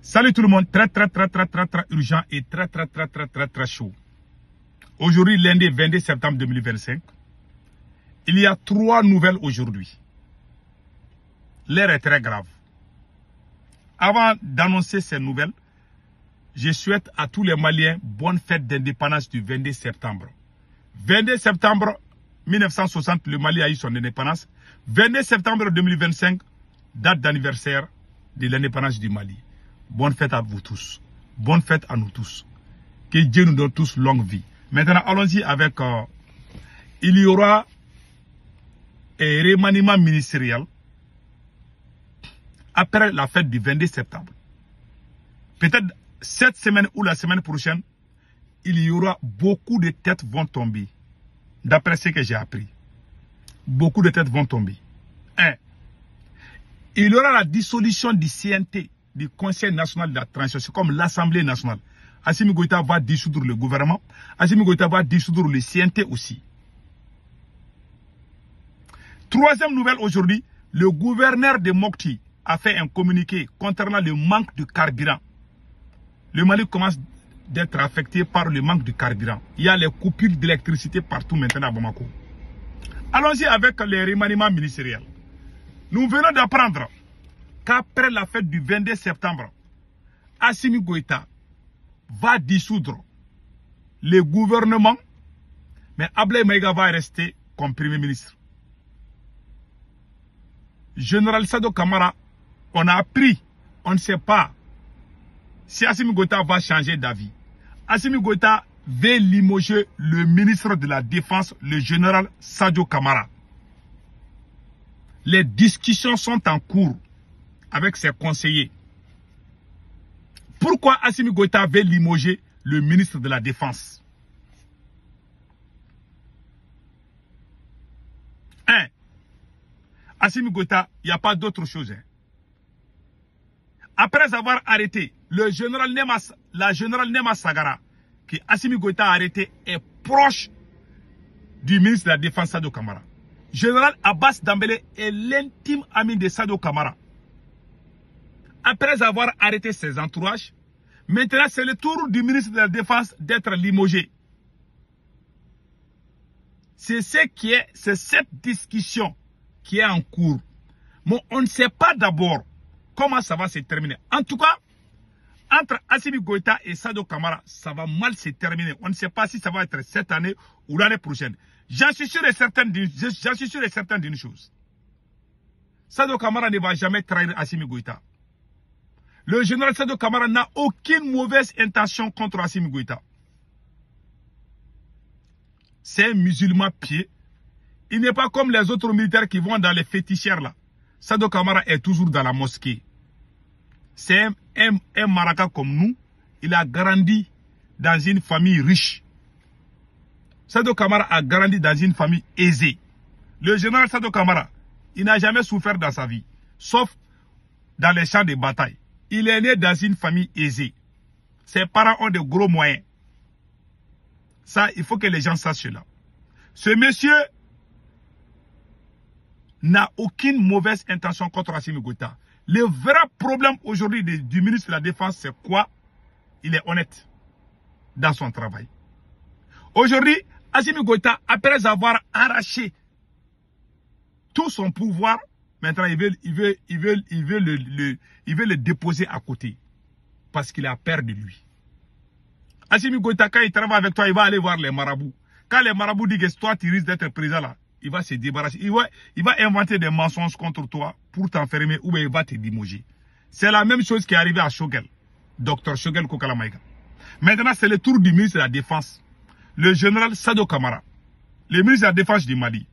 Salut tout le monde, très urgent et très chaud. Aujourd'hui, lundi 22 septembre 2025, il y a 3 nouvelles aujourd'hui. L'heure est très grave. Avant d'annoncer ces nouvelles, je souhaite à tous les Maliens bonne fête d'indépendance du 22 septembre. 22 septembre 1960, le Mali a eu son indépendance. 22 septembre 2025, date d'anniversaire de l'indépendance du Mali. Bonne fête à vous tous. Bonne fête à nous tous. Que Dieu nous donne tous longue vie. Maintenant, allons-y avec... il y aura un remaniement ministériel après la fête du 22 septembre. Peut-être cette semaine ou la semaine prochaine, il y aura beaucoup de têtes vont tomber. D'après ce que j'ai appris. Beaucoup de têtes vont tomber. 1. Il y aura la dissolution du CNT, du Conseil national de la transition. C'est comme l'Assemblée nationale. Assimi Goïta va dissoudre le gouvernement. Assimi Goïta va dissoudre le CNT aussi. 3e nouvelle aujourd'hui, le gouverneur de Mopti a fait un communiqué concernant le manque de carburant. Le Mali commence d'être affecté par le manque de carburant. Il y a les coupures d'électricité partout maintenant à Bamako. Allons-y avec les remaniements ministériels. Nous venons d'apprendre qu'après la fête du 22 septembre, Assimi Goïta va dissoudre le gouvernement, mais Ablaye Maïga va rester comme Premier ministre. Général Sado Kamara, on a appris, on ne sait pas si Assimi Goïta va changer d'avis. Assimi Goïta veut limoger le ministre de la Défense, le général Sadio Kamara. Les discussions sont en cours avec ses conseillers. Pourquoi Assimi Goïta veut limoger le ministre de la Défense? 1. Assimi Goïta, il n'y a pas d'autre chose. Après avoir arrêté le général la générale Nema Sagara, que Assimi Goïta a arrêté, est proche du ministre de la Défense Sadio Kamara. Général Abbas Dambélé est l'intime ami de Sadio Kamara. Après avoir arrêté ses entourages, maintenant c'est le tour du ministre de la Défense d'être limogé. C'est cette discussion qui est en cours. Mais on ne sait pas d'abord comment ça va se terminer. En tout cas, entre Assimi Goïta et Sadio Kamara, ça va mal se terminer. On ne sait pas si ça va être cette année ou l'année prochaine. J'en suis sûr et certain d'une chose. Sadio Kamara ne va jamais trahir Assimi Goïta. Le général Sadio Kamara n'a aucune mauvaise intention contre Assimi Goïta. C'est un musulman pieux. Il n'est pas comme les autres militaires qui vont dans les fétichères là. Sadio Kamara est toujours dans la mosquée. C'est un Maraka comme nous. Il a grandi dans une famille riche. Sadio Kamara a grandi dans une famille aisée. Le général Sadio Kamara, il n'a jamais souffert dans sa vie, sauf dans les champs de bataille. Il est né dans une famille aisée. Ses parents ont de gros moyens. Ça, il faut que les gens sachent cela. Ce monsieur n'a aucune mauvaise intention contre Assimi Goïta. Le vrai problème aujourd'hui du ministre de la Défense, c'est quoi? Il est honnête dans son travail. Aujourd'hui, Assimi Goïta, après avoir arraché tout son pouvoir, maintenant il veut le déposer à côté. Parce qu'il a peur de lui. Assimi Goïta, quand il travaille avec toi, il va aller voir les marabouts. Quand les marabouts disent que toi tu risques d'être président là, il va se débarrasser. Il va inventer des mensonges contre toi pour t'enfermer ou il va te limoger. C'est la même chose qui est arrivée à Shogel. Dr Shogel Kokala Maïga. Maintenant, c'est le tour du ministre de la Défense. Le général Sadio Kamara. Le ministre de la Défense du Mali.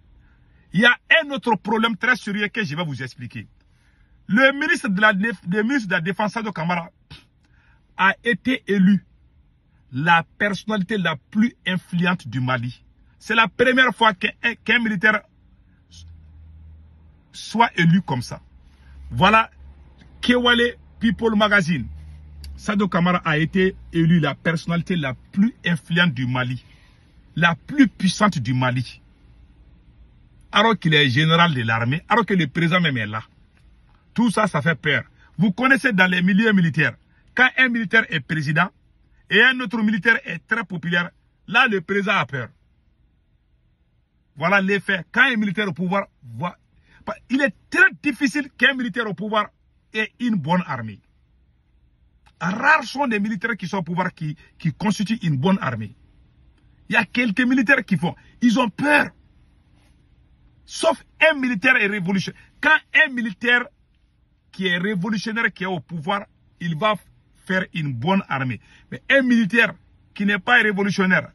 Il y a un autre problème très sérieux que je vais vous expliquer. Le ministre de la Défense Sadio Kamara a été élu la personnalité la plus influente du Mali. C'est la première fois qu'un militaire soit élu comme ça. Voilà, Kewale People Magazine. Sadio Kamara a été élu la personnalité la plus influente du Mali. La plus puissante du Mali. Alors qu'il est général de l'armée, alors que le président même est là. Tout ça, ça fait peur. Vous connaissez dans les milieux militaires, quand un militaire est président et un autre militaire est très populaire, là, le président a peur. Voilà les faits. Quand un militaire au pouvoir, il est très difficile qu'un militaire au pouvoir ait une bonne armée. Rares sont les militaires qui sont au pouvoir qui constituent une bonne armée. Il y a quelques militaires qui font. Ils ont peur. Sauf un militaire est révolutionnaire. Quand un militaire qui est révolutionnaire, qui est au pouvoir, il va faire une bonne armée. Mais un militaire qui n'est pas révolutionnaire,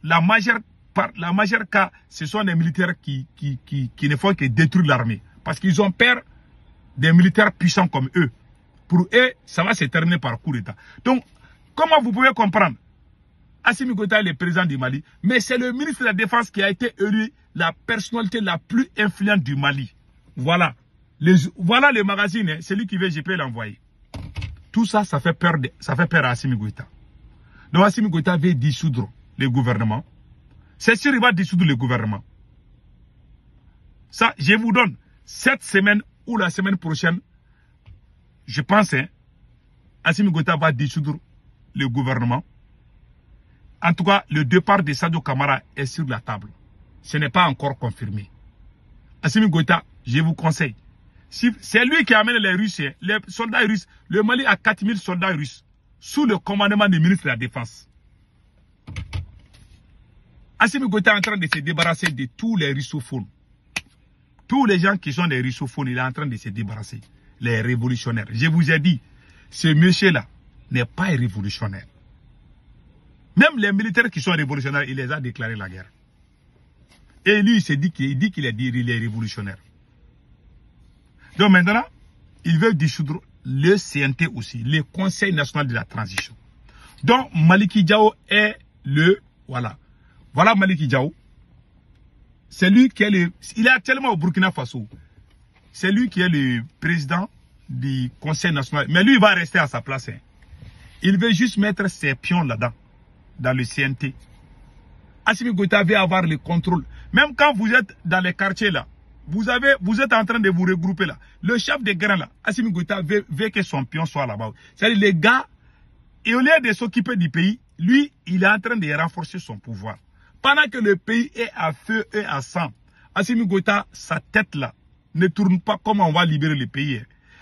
la majeure cas, ce sont des militaires qui ne font que détruire l'armée. Parce qu'ils ont peur des militaires puissants comme eux. Pour eux, ça va se terminer par coup d'État. Donc, comment vous pouvez comprendre? Assimi Goïta est le président du Mali, mais c'est le ministre de la Défense qui a été élu la personnalité la plus influente du Mali. Voilà. Voilà le magazine, hein. Celui qui veut, je peux l'envoyer. Tout ça, ça fait peur à Assimi Goïta. Donc Assimi Goïta veut dissoudre le gouvernement. C'est sûr, il va dissoudre le gouvernement. Ça, je vous donne cette semaine ou la semaine prochaine, je pense, hein, Assimi Goïta va dissoudre le gouvernement. En tout cas, le départ de Sadio Kamara est sur la table. Ce n'est pas encore confirmé. Assimi Goïta, je vous conseille. C'est lui qui amène les Russes, les soldats russes. Le Mali a 4000 soldats russes sous le commandement du ministre de la Défense. Assimi Goïta est en train de se débarrasser de tous les russophones. Tous les gens qui sont des russophones, il est en train de se débarrasser. Les révolutionnaires. Je vous ai dit, ce monsieur-là n'est pas révolutionnaire. Même les militaires qui sont révolutionnaires, il les a déclaré la guerre. Et lui, il dit qu'il est révolutionnaire. Donc maintenant, il veut dissoudre le CNT aussi, le Conseil national de la transition. Donc Maliki Diao est le... Voilà. Voilà Maliki Diao. C'est lui qui est le... Il est actuellement au Burkina Faso. C'est lui qui est le président du Conseil national. Mais lui, il va rester à sa place. Hein. Il veut juste mettre ses pions là-dedans, dans le CNT. Assimi Goïta veut avoir le contrôle. Même quand vous êtes dans les quartiers là, vous êtes en train de vous regrouper là. Le chef des grains là, Assimi Goïta veut que son pion soit là-bas. C'est-à-dire les gars, et au lieu de s'occuper du pays, lui, il est en train de renforcer son pouvoir. Pendant que le pays est à feu et à sang, Assimi Goïta, sa tête là, ne tourne pas comment on va libérer le pays.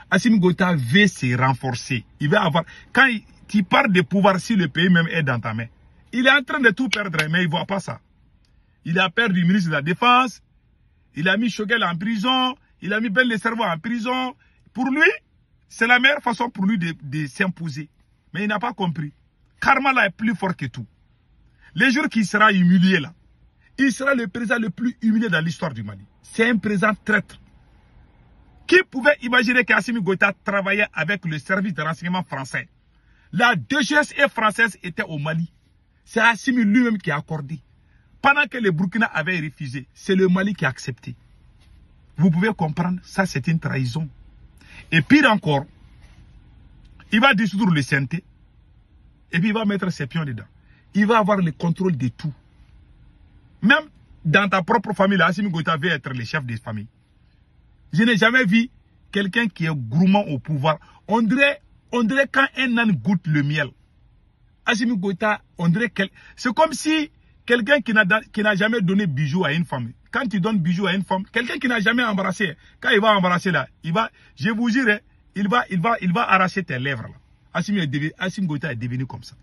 Assimi Goïta veut se renforcer. Il va avoir... Quand tu parles de pouvoir, si le pays même est dans ta main, il est en train de tout perdre, mais il ne voit pas ça. Il a perdu le ministre de la Défense, il a mis Choguel en prison, il a mis Ben le Cerveau en prison. Pour lui, c'est la meilleure façon pour lui de s'imposer. Mais il n'a pas compris. Karma là est plus fort que tout. Les jours qu'il sera humilié là, il sera le président le plus humilié dans l'histoire du Mali. C'est un président traître. Qui pouvait imaginer qu'Assimi Goïta travaillait avec le service de renseignement français? La DGSE française était au Mali. C'est Assimi lui-même qui a accordé. Pendant que le Burkina avait refusé, c'est le Mali qui a accepté. Vous pouvez comprendre, ça c'est une trahison. Et pire encore, il va dissoudre le CNT et puis il va mettre ses pions dedans. Il va avoir le contrôle de tout. Même dans ta propre famille, Assimi Goïta veut être le chef des familles. Je n'ai jamais vu quelqu'un qui est gourmand au pouvoir. On dirait quand un âne goûte le miel. Assimi Goïta, on dirait c'est comme si quelqu'un qui n'a jamais donné bijoux à une femme. Quand tu donnes bijoux à une femme, quelqu'un qui n'a jamais embrassé, quand il va embrasser là, je vous jure, il va arracher tes lèvres là. Assimi Goïta est devenu comme ça.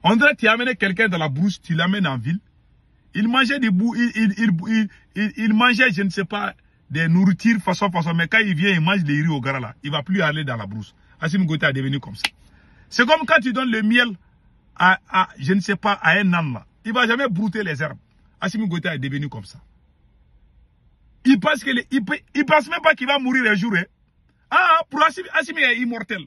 On dirait que tu as amené quelqu'un dans la brousse, tu l'amènes en ville. Il mangeait des bouts, il mangeait, je ne sais pas, des nourritures façon, mais quand il vient, il mange des riz au gara là, il ne va plus aller dans la brousse. Assimi Goïta est devenu comme ça. C'est comme quand tu donnes le miel je ne sais pas, à un âne là. Il ne va jamais brouter les herbes. Assimi Goïta est devenu comme ça. Il pense même pas qu'il va mourir un jour. Hein. Pour Assimi est immortel.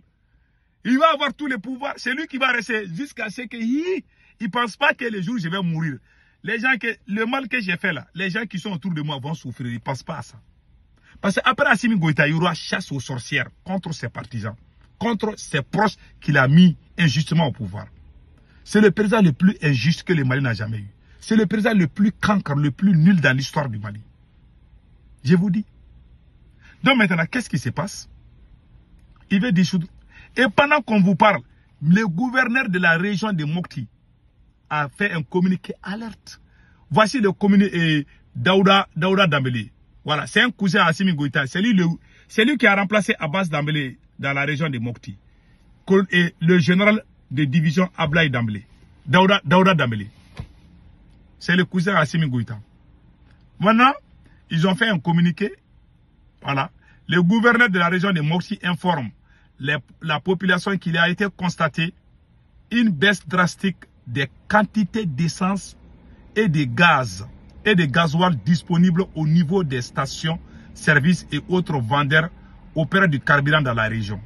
Il va avoir tous les pouvoirs. C'est lui qui va rester jusqu'à ce qu'il ne pense pas que le jour où je vais mourir. Le mal que j'ai fait là, les gens qui sont autour de moi vont souffrir. Ils ne pensent pas à ça. Parce qu'après Assimi Goïta, il y aura chasse aux sorcières contre ses partisans, contre ses proches qu'il a mis injustement au pouvoir. C'est le président le plus injuste que le Mali n'a jamais eu. C'est le président le plus cancre, le plus nul dans l'histoire du Mali. Je vous dis. Donc maintenant, qu'est-ce qui se passe? Il veut dissoudre. Et pendant qu'on vous parle, le gouverneur de la région de Mopti a fait un communiqué alerte. Voici le communiqué Daouda Dambélé. Voilà, c'est un cousin à Assimi Goïta. C'est lui qui a remplacé Abbas Dambélé dans la région de Mopti. Et le général de division Ablaï Dambélé. Daouda Dambélé. C'est le cousin à Assimi Goïta. Maintenant, ils ont fait un communiqué. Voilà. Le gouverneur de la région de Mopti informe la population qu'il a été constaté une baisse drastique des quantités d'essence et de gaz et de gasoil disponibles au niveau des stations, services et autres vendeurs opérant du carburant dans la région.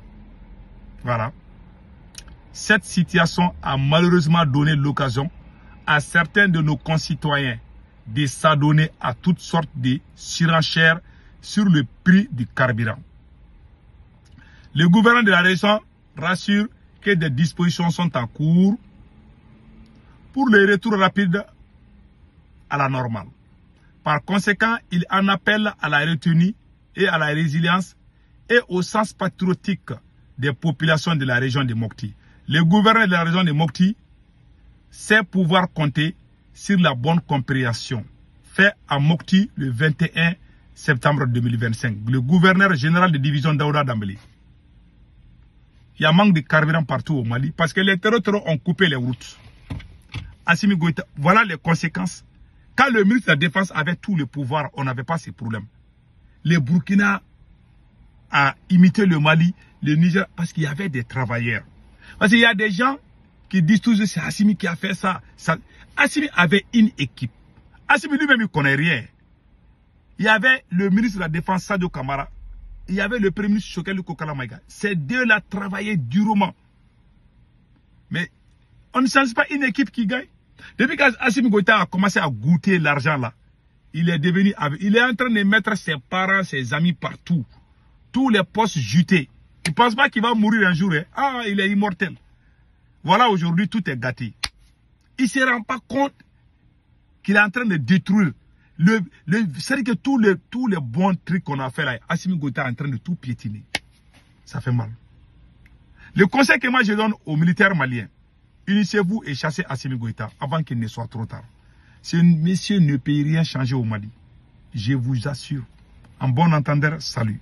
Voilà. Cette situation a malheureusement donné l'occasion à certains de nos concitoyens de s'adonner à toutes sortes de surenchères sur le prix du carburant. Le gouvernement de la région rassure que des dispositions sont en cours pour le retour rapide à la normale. Par conséquent, il en appelle à la retenue et à la résilience et au sens patriotique des populations de la région de Mopti. Le gouverneur de la région de Mopti sait pouvoir compter sur la bonne compréhension. Fait à Mopti le 21 septembre 2025. Le gouverneur général de division Daouda Dambélé. Il y a manque de carburant partout au Mali parce que les terroristes ont coupé les routes. Assimi Goïta, voilà les conséquences. Quand le ministre de la Défense avait tout le pouvoir, on n'avait pas ces problèmes. Le Burkina a imité le Mali, le Niger, parce qu'il y avait des travailleurs. Parce qu'il y a des gens qui disent toujours c'est Assimi qui a fait ça. Assimi avait une équipe. Assimi lui-même, il ne connaît rien. Il y avait le ministre de la Défense, Sadio Kamara. Il y avait le premier ministre Chokeli Kokala Maïga. Ces deux-là travaillaient durement. Mais on ne change pas une équipe qui gagne. Depuis qu'Assimi Goïta a commencé à goûter l'argent là, il est en train de mettre ses parents, ses amis partout. Tous les postes jutés. Il ne pense pas qu'il va mourir un jour. Hein. Ah, il est immortel. Voilà, aujourd'hui, tout est gâté. Il ne se rend pas compte qu'il est en train de détruire. C'est-à-dire que tous les bons trucs qu'on a fait là, Assimi Goïta est en train de tout piétiner. Ça fait mal. Le conseil que moi je donne aux militaires maliens, unissez-vous et chassez Assimi Goïta avant qu'il ne soit trop tard. Ce monsieur ne peut rien changer au Mali. Je vous assure. En bon entendeur, salut.